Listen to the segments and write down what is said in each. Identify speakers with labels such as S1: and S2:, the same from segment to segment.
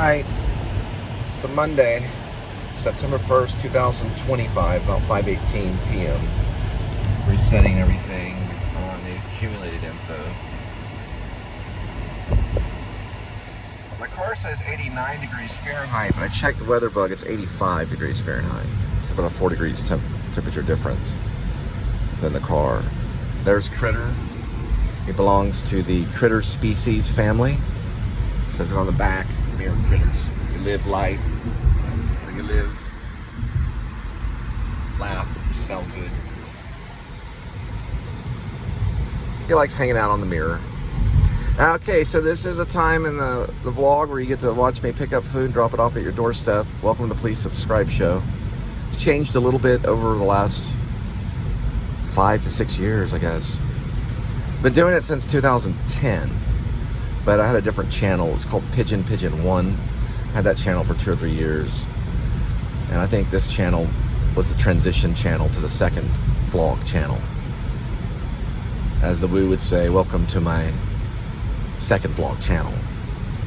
S1: Alright, it's a Monday, September 1st, 2025, about 5:18 p.m. Resetting everything on the accumulated info. My car says 89 degrees Fahrenheit, but I checked the weather bug, it's 85 degrees Fahrenheit. It's about a 4 degrees temperature difference than the car. There's Critter. He belongs to the critter species family. It says it on the back. Mere critters. You live life. You live, laugh, smell good. He likes hanging out on the mirror. Okay, so this is a time in the vlog where you get to watch me pick up food and drop it off at your doorstep. Welcome to the Please Subscribe show. It's changed a little bit over the last 5 to 6 years, I guess. Been doing it since 2010, but I had a different channel. It was called Pigeon 1. Had that channel for 2 or 3 years, and I think this channel was the transition channel to the second vlog channel. As the Woo would say, welcome to my second vlog channel.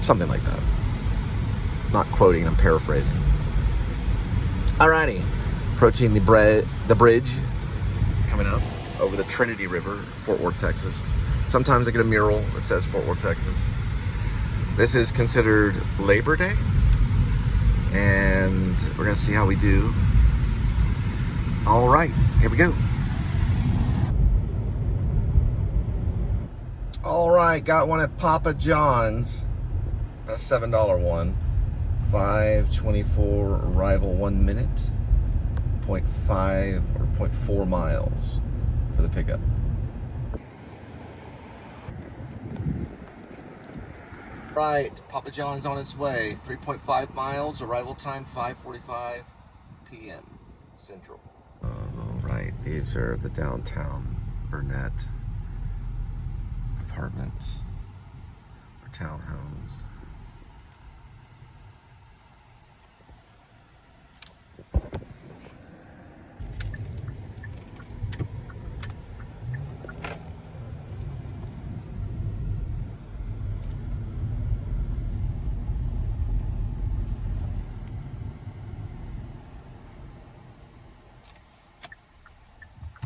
S1: Something like that. Not quoting, I'm paraphrasing. Alrighty, approaching the bridge coming up over the Trinity River, Fort Worth, Texas. Sometimes I get a mural that says Fort Worth, Texas. This is considered Labor Day, and we're gonna see how we do. All right, here we go. All right, got one at Papa John's. A $7 one. 5:24 arrival, 1 minute. 0.5 or 0.4 miles for the pickup. Right, Papa John's on its way. 3.5 miles, arrival time 5:45 p.m. Central. All right, these are the downtown Burnett apartments or townhomes.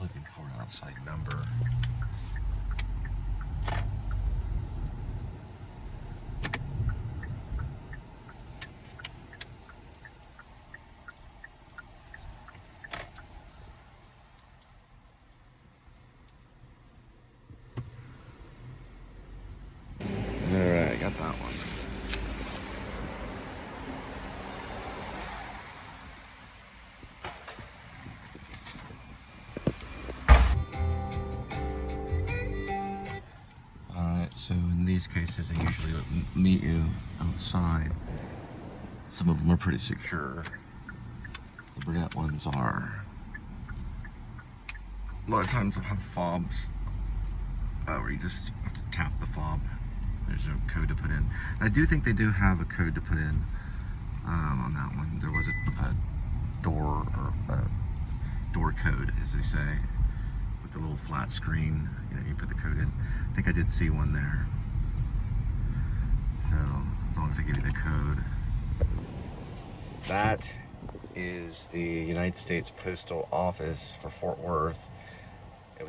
S1: Looking for an outside number. Alright, got that one. Alright, so in these cases they usually meet you outside. Some of them are pretty secure. The Burnett ones are. A lot of times they'll have fobs where you just have to tap the fob. There's no code to put in. I do think they do have a code to put in on that one. There was a door or a door code, as they say, with the little flat screen. You know, you put the code in. I think I did see one there. So as long as I give you the code. That is the United States Postal Office for Fort Worth. It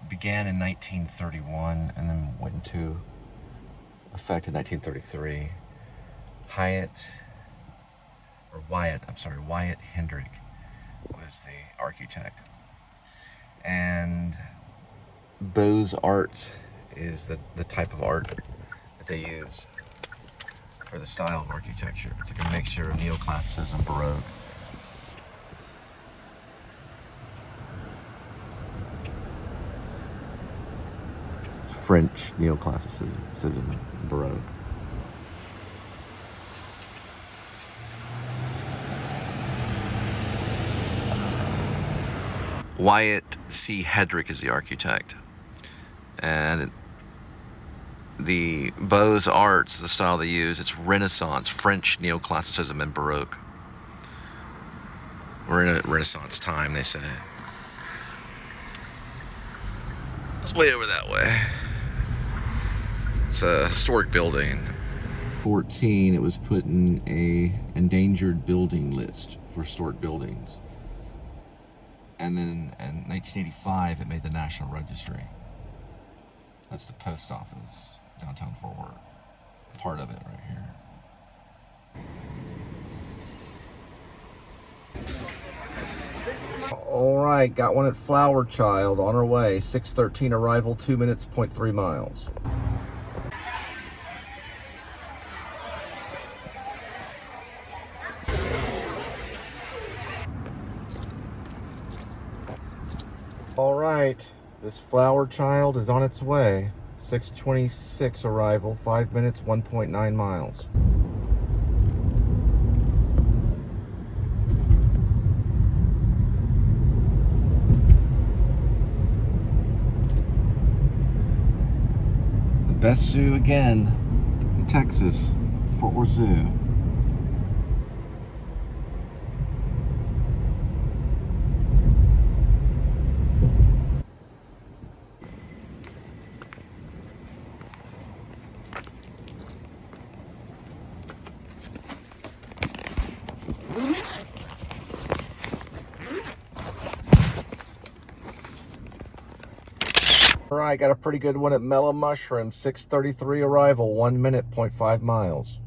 S1: began in 1931 and then went into effect in 1933. Wyatt Hendrick was the architect. And Beaux-Arts is the type of art that they use for the style of architecture. It's like a mixture of neoclassicism, Baroque. French neoclassicism, Baroque. Wyatt C. Hendrick is the architect. And the Beaux-Arts, the style they use, it's Renaissance, French neoclassicism and Baroque. We're in a Renaissance time, they say. It's way over that way. It's a historic building. 2014, it was put in a endangered building list for historic buildings. And then in 1985, it made the National Registry. That's the post office, downtown Fort Worth. Part of it right here. All right, got one at Flower Child on our way. 6:13 arrival, 2 minutes, 0.3 miles. All right, this Flower Child is on its way. 6:26 arrival, 5 minutes, 1.9 miles. Best zoo again in Texas, Fort Worth Zoo. All right, got a pretty good one at Mellow Mushroom. 6:33 arrival, 1 minute, 0.5 miles.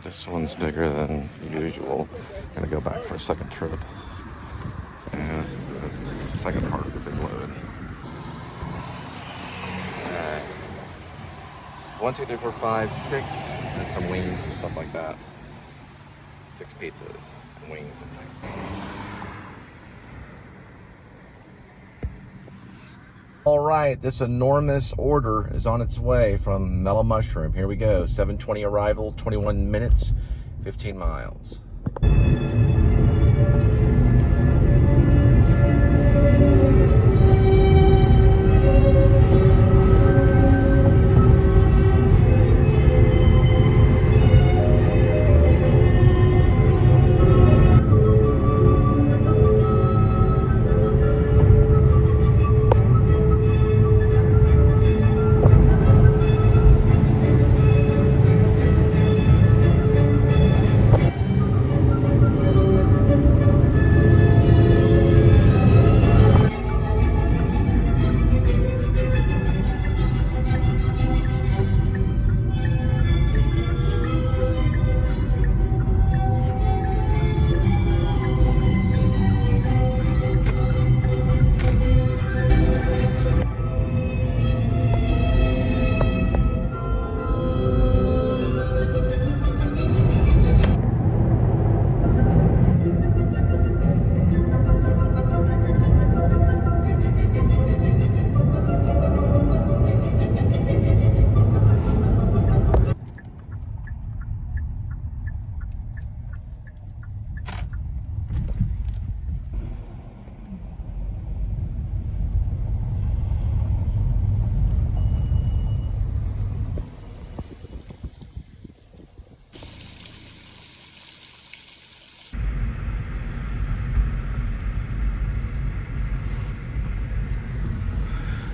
S1: This one's bigger than usual. I'm gonna go back for a second trip. And the second part of the big load. Alright. 1, 2, 3, 4, 5, 6, and some wings and stuff like that. 6 pizzas and wings and things. Alright, this enormous order is on its way from Mellow Mushroom. Here we go. 7:20 arrival, 21 minutes, 15 miles.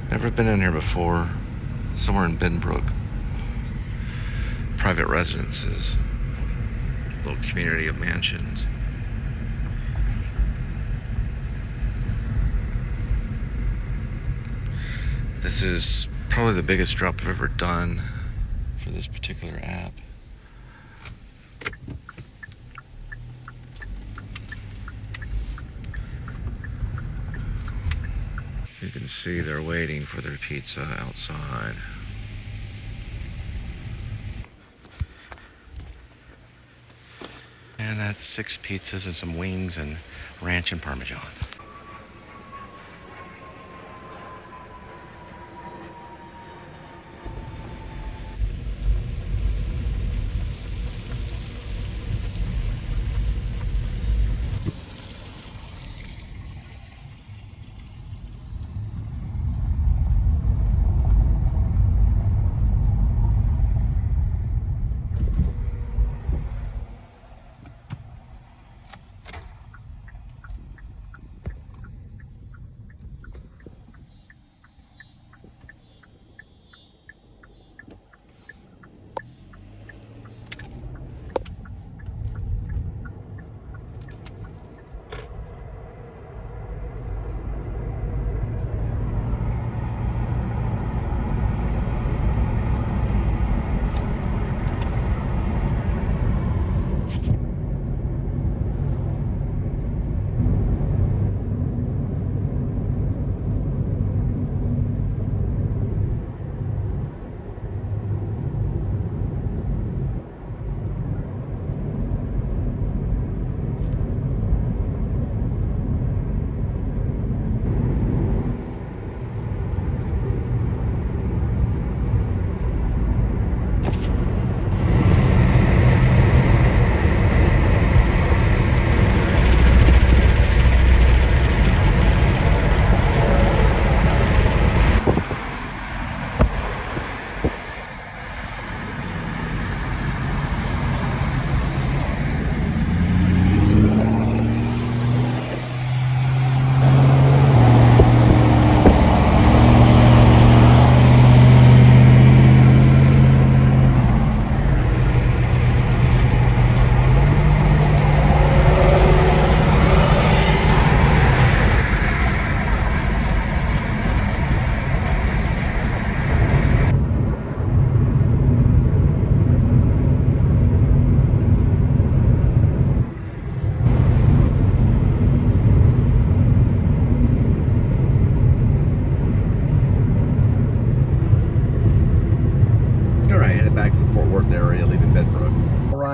S1: Never been in here before. Somewhere in Benbrook. Private residences. Little community of mansions. This is probably the biggest drop I've ever done for this particular app. You can see they're waiting for their pizza outside. And that's 6 pizzas and some wings and ranch and Parmesan.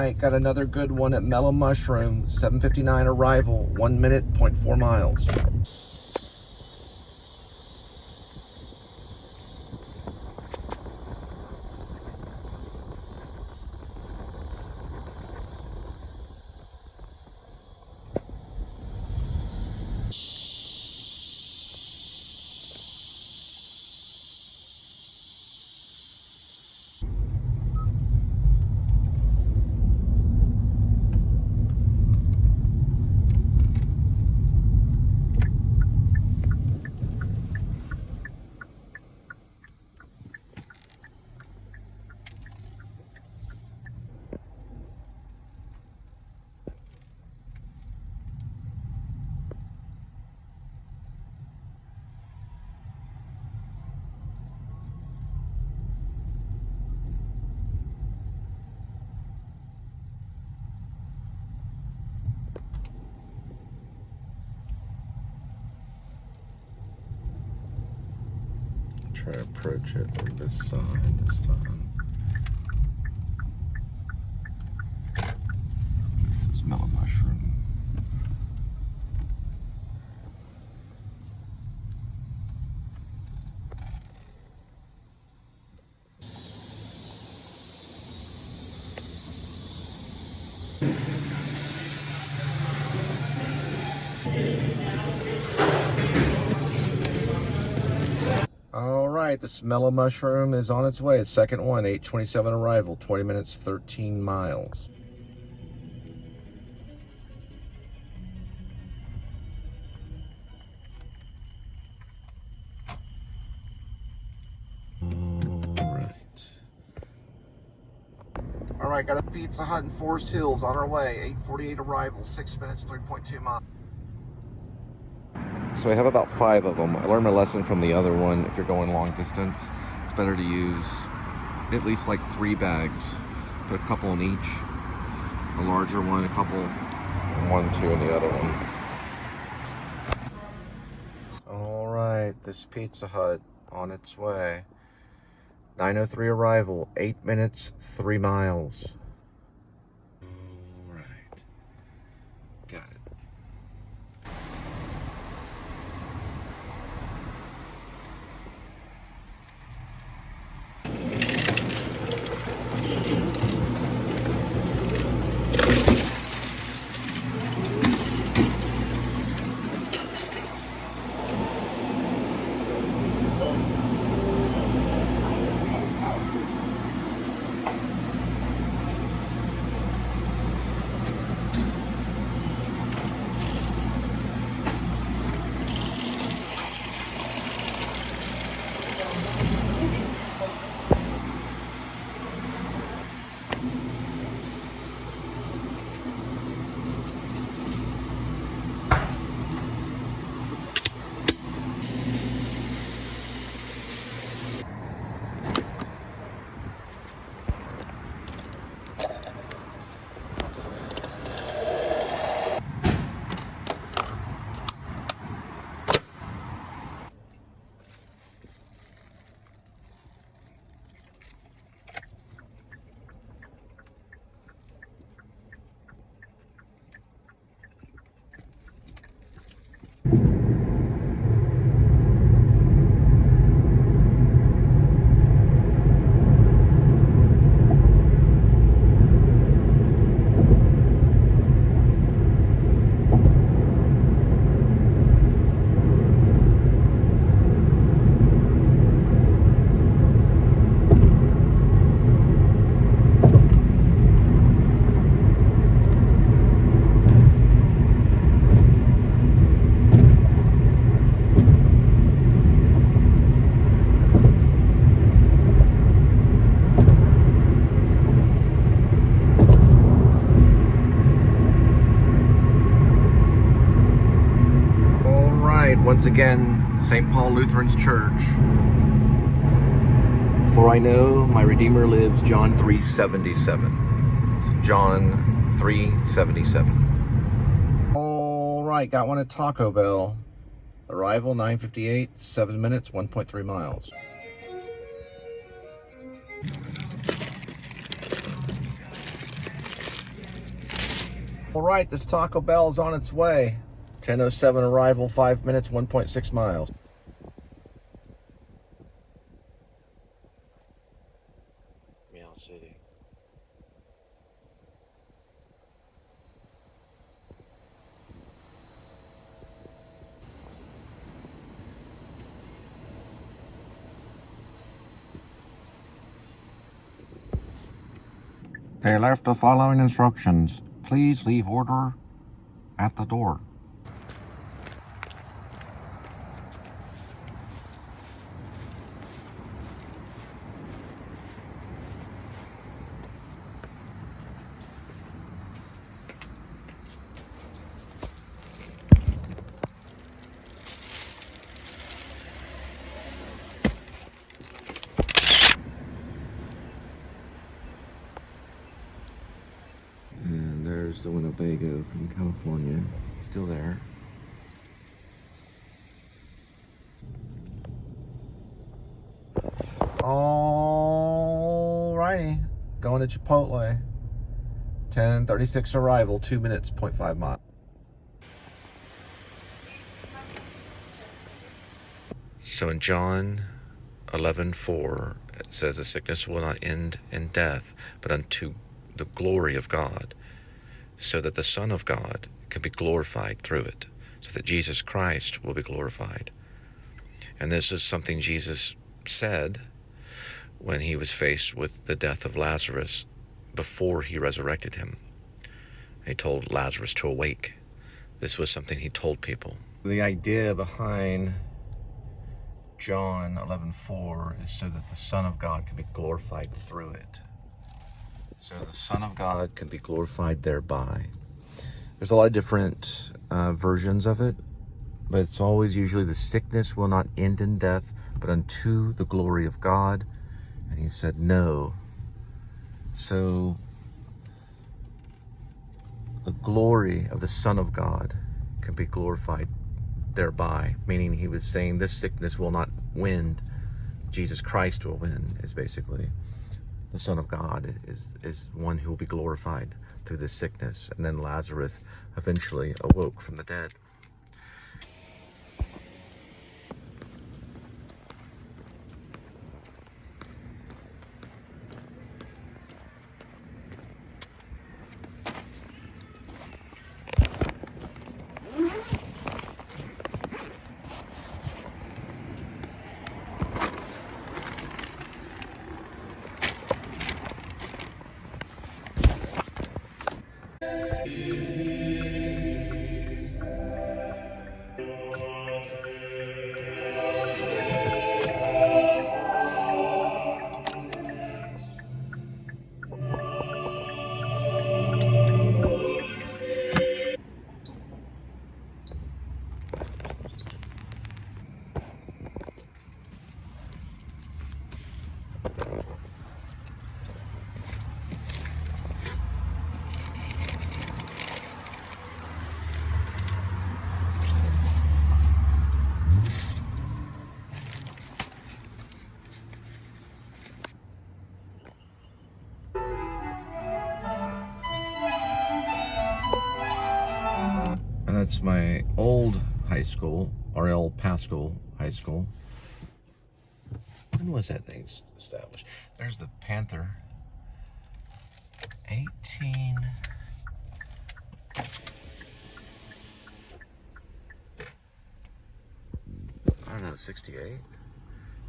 S1: right, got another good one at Mellow Mushroom, 7:59 arrival, 1 minute, 0.4 miles. Try to approach it from this side this time. This is Mellow Mushroom. All right, this Mellow Mushroom is on its way. It's second one, 8:27 arrival, 20 minutes, 13 miles. All right, got a Pizza Hut in Forest Hills on our way, 8:48 arrival, 6 minutes, 3.2 miles. So I have about 5 of them. I learned my lesson from the other one. If you're going long distance, it's better to use at least like 3 bags. Put a couple in each. A larger one, a couple, and 1, 2 in the other one. All right, this Pizza Hut on its way. 9:03 arrival, 8 minutes, 3 miles. All right, got it. Once again, St. Paul Lutheran's Church. For I know my Redeemer lives, John 3:77. So John 3:77. All right, got one at Taco Bell. Arrival 9:58, 7 minutes, 1.3 miles. All right, this Taco Bell is on its way. 10:07 arrival, 5 minutes, 1.6 miles. Meow City. They left the following instructions. Please leave order at the door. And there's the Winnebago from California. Still there. Alrighty. Going to Chipotle. 10:36 arrival, 2 minutes, 0.5 miles. So in John 11:4, it says, the sickness will not end in death, but unto the glory of God, so that the Son of God can be glorified through it, so that Jesus Christ will be glorified. And this is something Jesus said when he was faced with the death of Lazarus before he resurrected him. He told Lazarus to awake. This was something he told people. The idea behind John 11:4 is so that the Son of God can be glorified through it. So the Son of God can be glorified thereby. There's a lot of different versions of it, but it's always usually the sickness will not end in death, but unto the glory of God. And he said no. So the glory of the Son of God can be glorified thereby, meaning he was saying this sickness will not win, Jesus Christ will win, is basically. The Son of God is one who will be glorified through this sickness. And then Lazarus eventually awoke from the dead. And that's my old high school, R.L. Pascal High School. When was that thing established? There's the Panther. 18... I don't know, 68?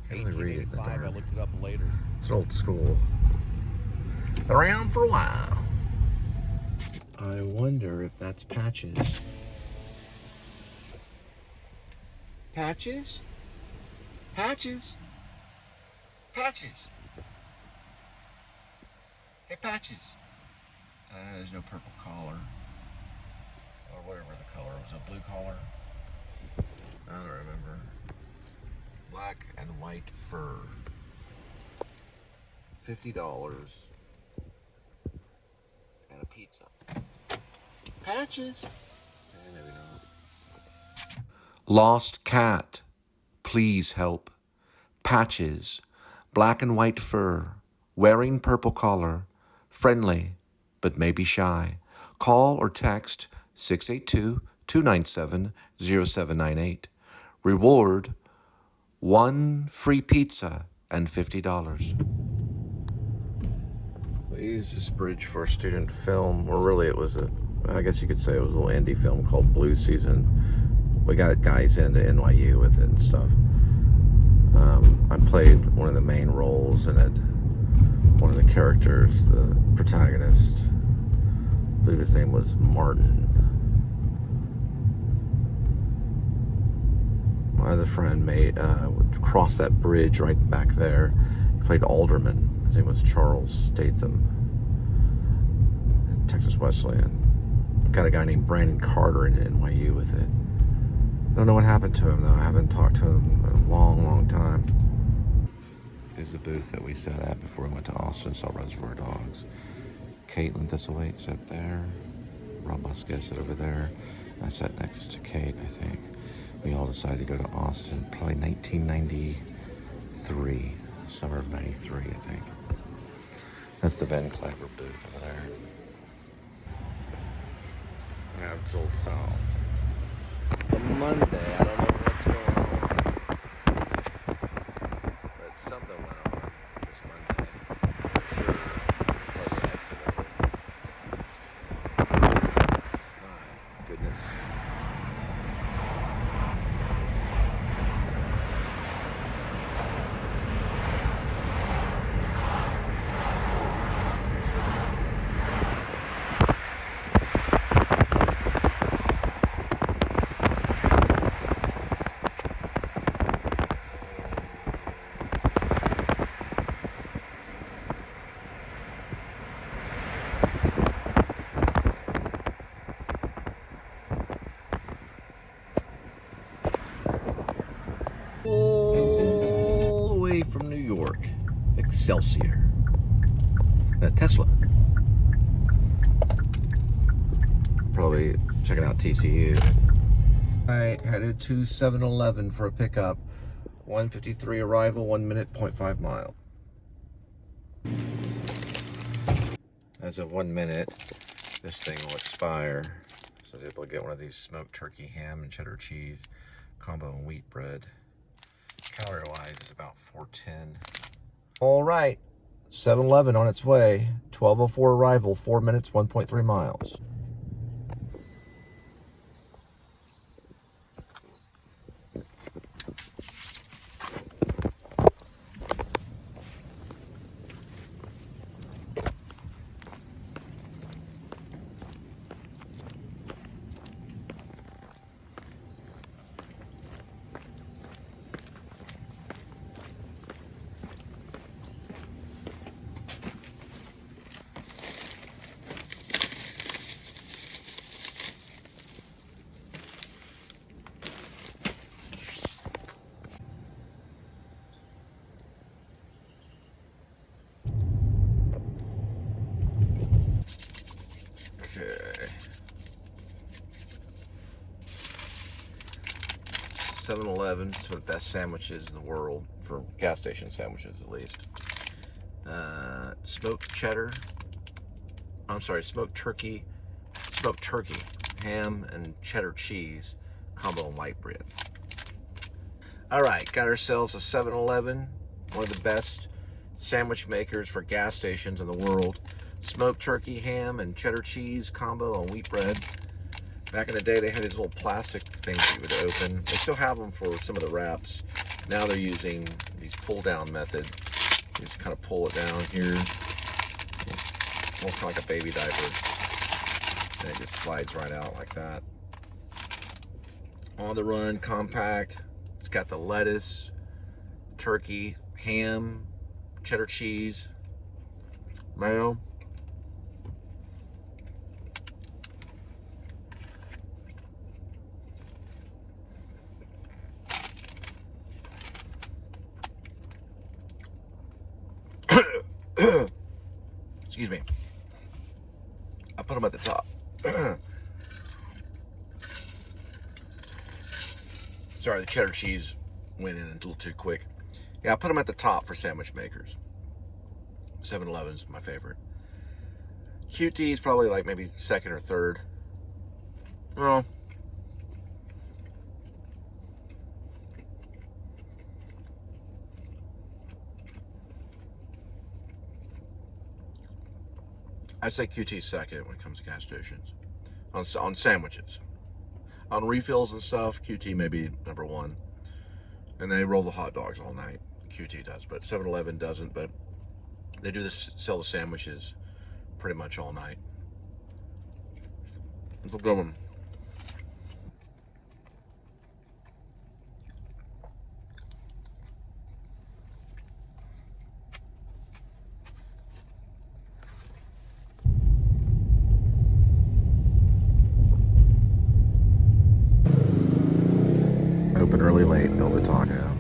S1: Can't really read it.
S2: 1885, I looked it up later.
S1: It's an old school. Been around for a while. I wonder if that's Patches. Patches? Patches? Patches? Hey, Patches. There's no purple collar. Or whatever the color was. A blue collar? I don't remember. Black and white fur. $50. And a pizza. Patches? Maybe not. Lost cat. Please help. Patches. Black and white fur. Wearing purple collar. Friendly, but maybe shy. Call or text 682-297-0798. Reward: 1 free pizza and $50. We used this bridge for a student film, or really it was I guess you could say it was a little indie film called Blue Season. We got guys into NYU with it and stuff. I played one of the main roles in it, one of the characters, the protagonist. I believe his name was Martin. My other friend would cross that bridge right back there. He played Alderman. His name was Charles Statham. Texas Wesleyan. Got a guy named Brandon Carter in NYU with it. I don't know what happened to him though. I haven't talked to him in a long, long time. Here's the booth that we sat at before we went to Austin and saw Reservoir Dogs. Caitlin Thistlethwaite sat there. Rob Bosquet sat over there. I sat next to Kate, I think. We all decided to go to Austin, probably 1993, summer of 93, I think. That's the Van Clapper booth over there. Until South. Monday, I don't know what's going on, but something went on this Monday, for sure. Probably an accident. My goodness. All the way from New York, Excelsior, and a Tesla. Probably checking out TCU. I headed to 7-Eleven for a pickup. 1:53 arrival, 1 minute, 0.5 mile. As of 1 minute, this thing will expire. So I was able to get one of these smoked turkey ham and cheddar cheese combo and wheat bread. Calorie wise, it's about 410. All right, 7-Eleven on its way. 12:04 arrival, 4 minutes, 1.3 miles. Okay. 7-Eleven, some of the best sandwiches in the world, for gas station sandwiches at least. Smoked turkey, ham and cheddar cheese, combo and white bread. All right, got ourselves a 7-Eleven, one of the best sandwich makers for gas stations in the world. Smoked turkey, ham, and cheddar cheese combo and wheat bread. Back in the day, they had these little plastic things that you would open. They still have them for some of the wraps. Now they're using these pull-down method. You just kind of pull it down here. It's almost kind of like a baby diaper. And it just slides right out like that. On the run, compact. It's got the lettuce, turkey, ham, cheddar cheese, mayo. Excuse me. I put them at the top. Sorry, the cheddar cheese went in a little too quick. Yeah, I put them at the top for sandwich makers. 7-Eleven's my favorite. QT is probably like maybe second or third. Well, I'd say QT second when it comes to gas stations. On sandwiches. On refills and stuff, QT may be number one. And they roll the hot dogs all night. QT does, but 7-Eleven doesn't. But they do sell the sandwiches pretty much all night. It's a good one. Open early, late, build a taco.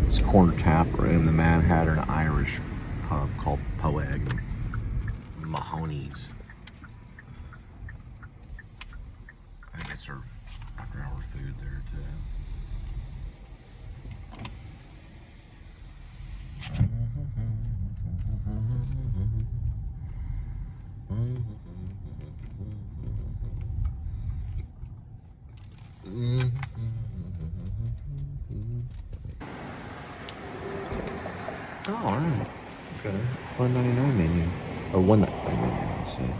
S1: It's a corner tap room in the Manhattan Irish pub called Poeg Mahoney's. I think they serve after-hour food there too. Oh, all right. Okay. $1.99 menu. Or $1.99 menu, let's see.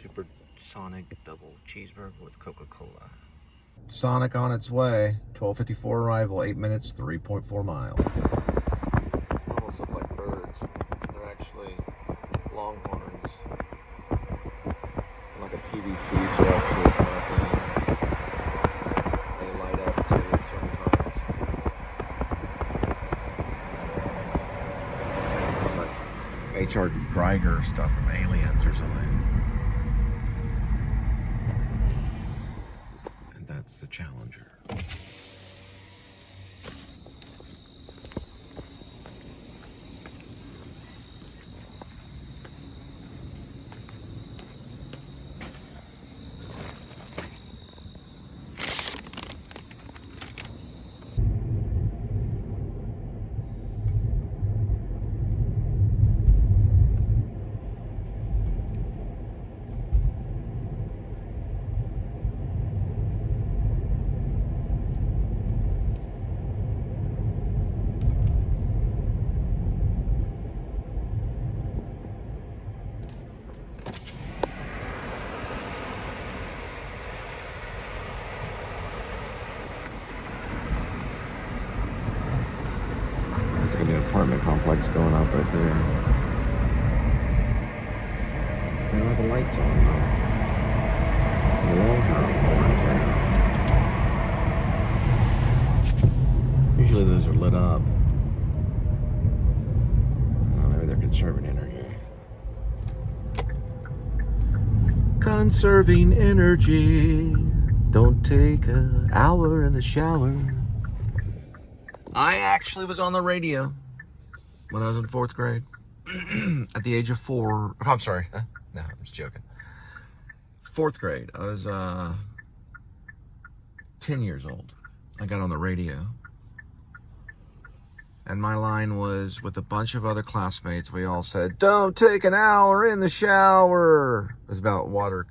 S1: Super Sonic double cheeseburger with Coca-Cola. Sonic on its way. 12:54 arrival. 8 minutes, 3.4 miles. Almost look like birds. They're actually longhorns. Like a PVC structure kind of thing. They light up too sometimes. It's like H.R. Geiger stuff from Aliens or something. And that's the Challenger. It's gonna be an apartment complex going up right there. They don't have the lights on though. The long ones. Usually those are lit up. Oh, maybe they're conserving energy. Conserving energy. Don't take an hour in the shower. I actually was on the radio when I was in 4th grade. At the age of 4. I'm sorry. No, I'm just joking. 4th grade. I was 10 years old. I got on the radio. And my line was with a bunch of other classmates. We all said, "Don't take an hour in the shower." It was about water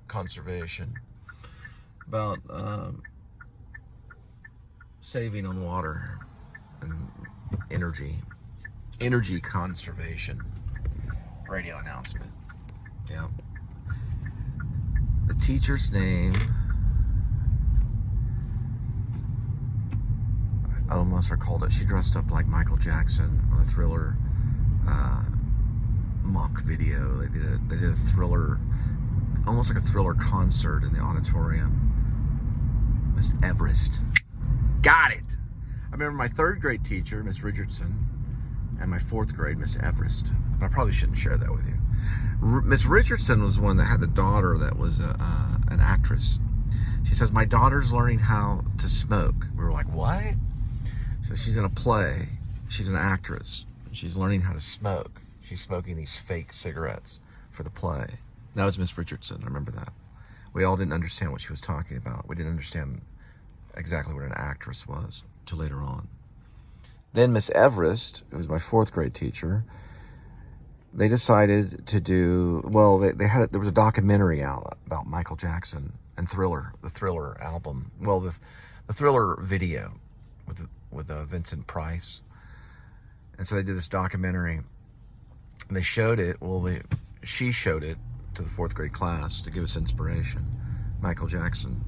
S1: conservation. About saving on water and energy conservation. Radio announcement. Yeah. The teacher's name, I almost recalled it. She dressed up like Michael Jackson on a Thriller mock video. They did a Thriller, almost like a Thriller concert in the auditorium. Miss Everest. Got it! I remember my 3rd grade teacher, Miss Richardson, and my 4th grade, Miss Everest. But I probably shouldn't share that with you. Miss Richardson was the one that had the daughter that was an actress. She says, "My daughter's learning how to smoke." We were like, "What?" So she's in a play. She's an actress. And she's learning how to smoke. She's smoking these fake cigarettes for the play. That was Miss Richardson. I remember that. We all didn't understand what she was talking about. We didn't understand exactly what an actress was till later on. Then Miss Everest, who was my 4th grade teacher, they decided to do, well, there was a documentary out about Michael Jackson and Thriller, the Thriller album. Well, the Thriller video with Vincent Price. And so they did this documentary, and they showed it, she showed it to the 4th grade class to give us inspiration, Michael Jackson.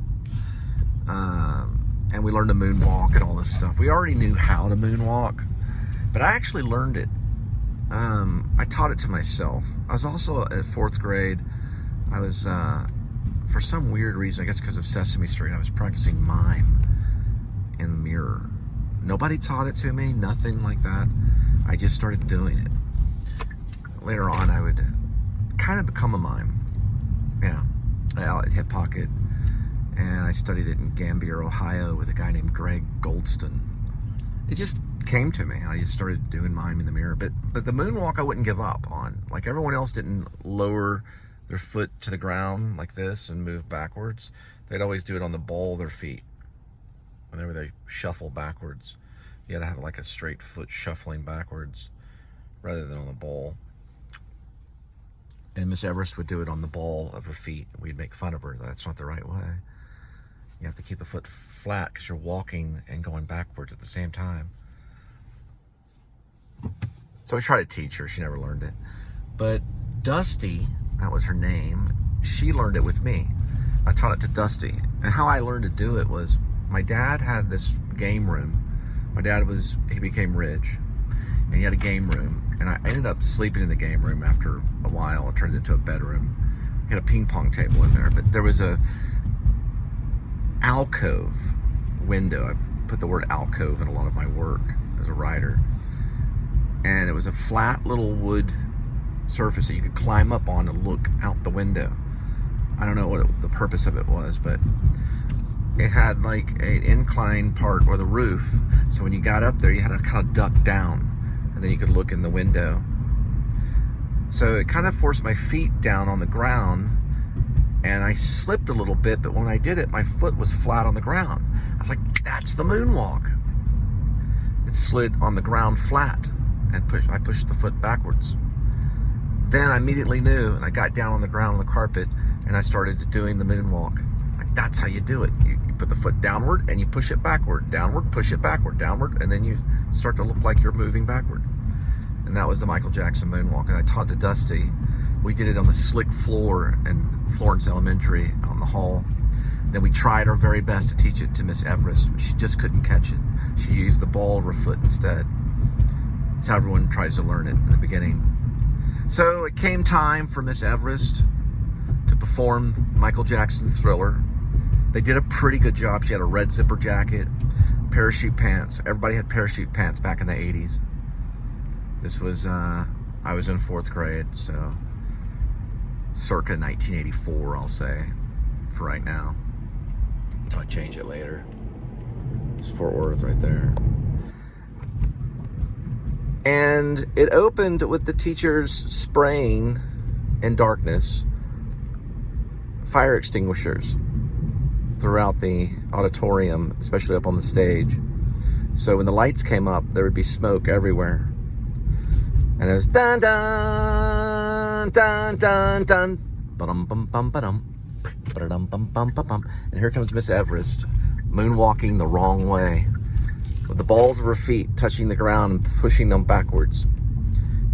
S1: And we learned to moonwalk and all this stuff. We already knew how to moonwalk, but I actually learned it. I taught it to myself. I was also at 4th grade. I was, for some weird reason, I guess because of Sesame Street, I was practicing mime in the mirror. Nobody taught it to me, nothing like that. I just started doing it. Later on, I would kind of become a mime. Yeah, out at Hip Pocket. And I studied it in Gambier, Ohio with a guy named Greg Goldston. It just came to me. I just started doing mime in the mirror. But the moonwalk I wouldn't give up on. Like everyone else didn't lower their foot to the ground like this and move backwards. They'd always do it on the ball of their feet. Whenever they shuffle backwards, you had to have like a straight foot shuffling backwards rather than on the ball. And Miss Everest would do it on the ball of her feet. We'd make fun of her. That's not the right way. You have to keep the foot flat because you're walking and going backwards at the same time. So we tried to teach her. She never learned it. But Dusty, that was her name, she learned it with me. I taught it to Dusty. And how I learned to do it was, my dad had this game room. My dad he became rich, and he had a game room. And I ended up sleeping in the game room after a while. I turned it into a bedroom. He had a ping pong table in there, but there was a alcove window. I've put the word alcove in a lot of my work as a writer. And it was a flat little wood surface that you could climb up on and look out the window. I don't know what the purpose of it was, but it had like an incline part or the roof. So when you got up there, you had to kind of duck down, and then you could look in the window. So it kind of forced my feet down on the ground, and I slipped a little bit, but when I did it, my foot was flat on the ground. I was like, that's the moonwalk. It slid on the ground flat, and I pushed the foot backwards. Then I immediately knew, and I got down on the ground on the carpet, and I started doing the moonwalk. Like, that's how you do it. You put the foot downward, and you push it backward. Downward, push it backward, downward, and then you start to look like you're moving backward. And that was the Michael Jackson moonwalk. And I taught to Dusty. We did it on the slick floor in Florence Elementary out in the hall. Then we tried our very best to teach it to Miss Everest, but she just couldn't catch it. She used the ball of her foot instead. That's how everyone tries to learn it in the beginning. So it came time for Miss Everest to perform Michael Jackson's Thriller. They did a pretty good job. She had a red zipper jacket, parachute pants. Everybody had parachute pants back in the 80s. This was, I was in 4th grade, so circa 1984, I'll say, for right now. Until I change it later. It's Fort Worth right there. And it opened with the teachers spraying in darkness fire extinguishers throughout the auditorium, especially up on the stage. So when the lights came up, there would be smoke everywhere. And it was dun dun dun dun dun ba-dum bum bum ba-dum ba-dum bum bum bum. And here comes Miss Everest moonwalking the wrong way, with the balls of her feet touching the ground and pushing them backwards.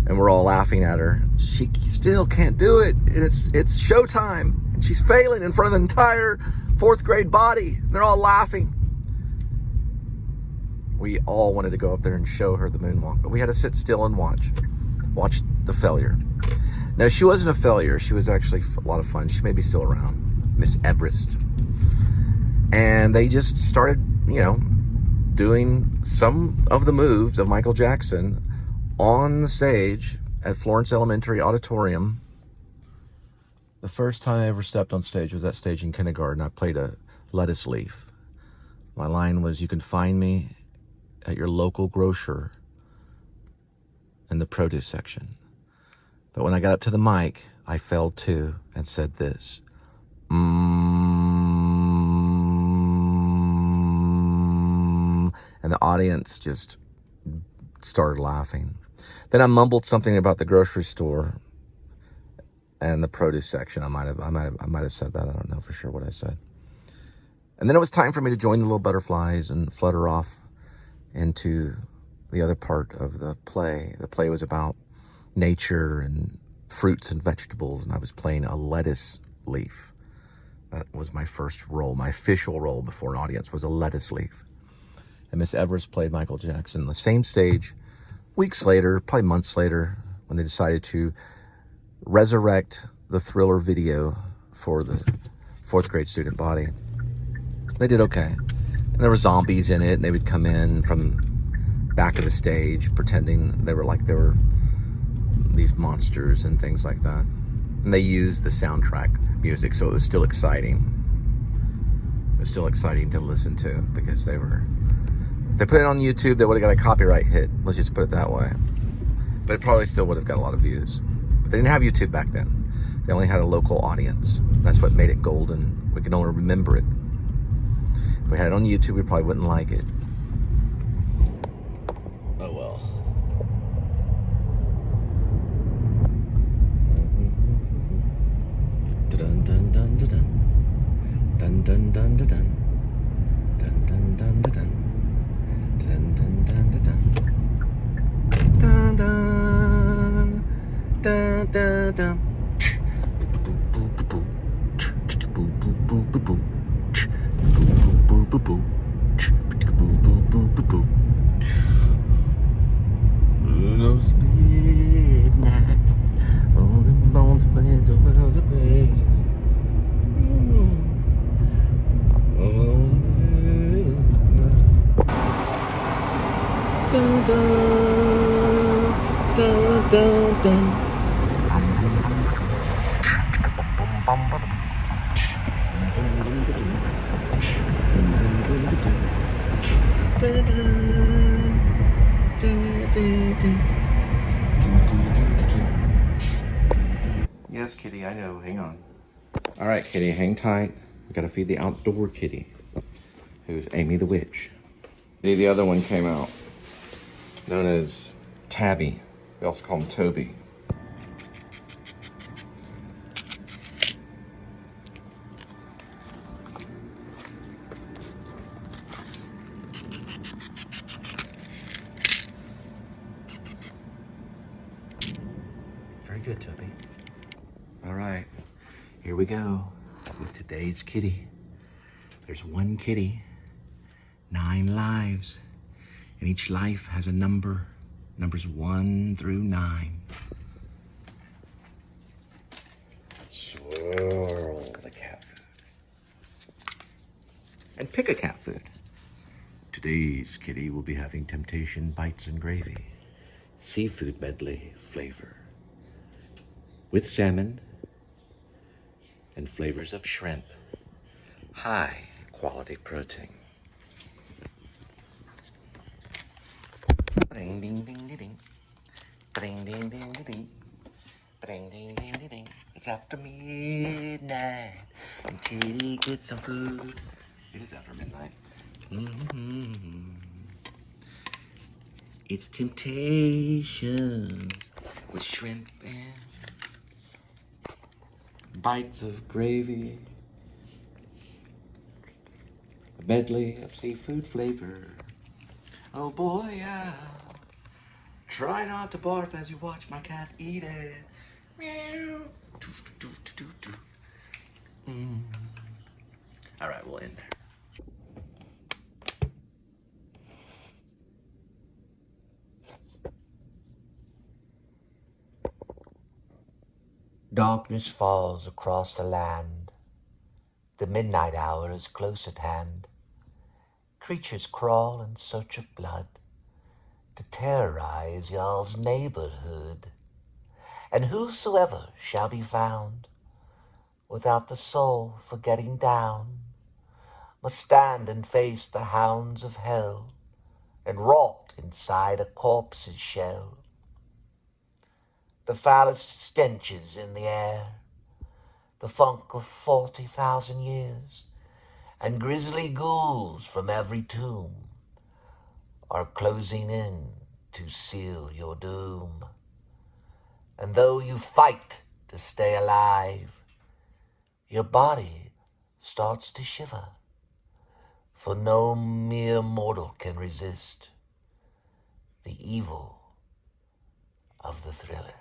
S1: And we're all laughing at her. She still can't do it. It's showtime. And she's failing in front of the entire 4th grade body. They're all laughing. We all wanted to go up there and show her the moonwalk, but we had to sit still and watch the failure. No, she wasn't a failure. She was actually a lot of fun. She may be still around, Miss Everest. And they just started, doing some of the moves of Michael Jackson on the stage at Florence Elementary Auditorium. The first time I ever stepped on stage was that stage in kindergarten. I played a lettuce leaf. My line was, "You can find me at your local grocer in the produce section." But when I got up to the mic, I fell too and said this. And the audience just started laughing. Then I mumbled something about the grocery store and the produce section. I might have said that. I don't know for sure what I said. And then it was time for me to join the little butterflies and flutter off into the other part of the play. The play was about nature and fruits and vegetables, and I was playing a lettuce leaf. That was my first role. My official role before an audience was a lettuce leaf. And Miss Everest played Michael Jackson on the same stage weeks later, probably months later, when they decided to resurrect the Thriller video for the fourth grade student body. They did okay. And there were zombies in it, and they would come in from back of the stage pretending they were these monsters and things like that. And they used the soundtrack music, so it was still exciting. It was still exciting to listen to because if they put it on YouTube, they would have got a copyright hit. Let's just put it that way. But it probably still would have got a lot of views. But they didn't have YouTube back then. They only had a local audience. That's what made it golden. We can only remember it. If we had it on YouTube, we probably wouldn't like it. Oh well. Dun dun dun dun dun dun dun dun dun dun dun dun dun dun. Dun dun dun dun dun dun dun dun dun. Those midnight on the bones of the way. Dun, dun, dun, dun, dun. Yes, kitty, I know. Hang on. All right, kitty, hang tight. We gotta feed the outdoor kitty, who's Amy the Witch. The other one came out, known as Tabby. We also call him Toby. Very good, Toby. All right, here we go with today's kitty. There's one kitty, 9 lives, and each life has a number, numbers 1 through 9. Swirl the cat food. And pick a cat food. Today's kitty will be having Temptation Bites and Gravy, seafood medley flavor, with salmon and flavors of shrimp. High quality protein. Ding ding ding ding ding. Ding ding ding ding ding. Ding ding ding ding ding. It's after midnight and kitty gets some food. It is after midnight. Mm-hmm. It's Temptations with shrimp and bites of gravy. A medley of seafood flavor. Oh boy, yeah. Try not to barf as you watch my cat eat it. Meow. All right, we'll end there. Darkness falls across the land. The midnight hour is close at hand. Creatures crawl in search of blood to terrorize y'all's neighborhood. And whosoever shall be found without the soul for getting down must stand and face the hounds of hell and rot inside a corpse's shell. The foulest stenches in the air, the funk of 40,000 years, and grisly ghouls from every tomb are closing in
S2: to seal your doom. And though you fight to stay alive, your body starts to shiver, for no mere mortal can resist the evil of the thriller.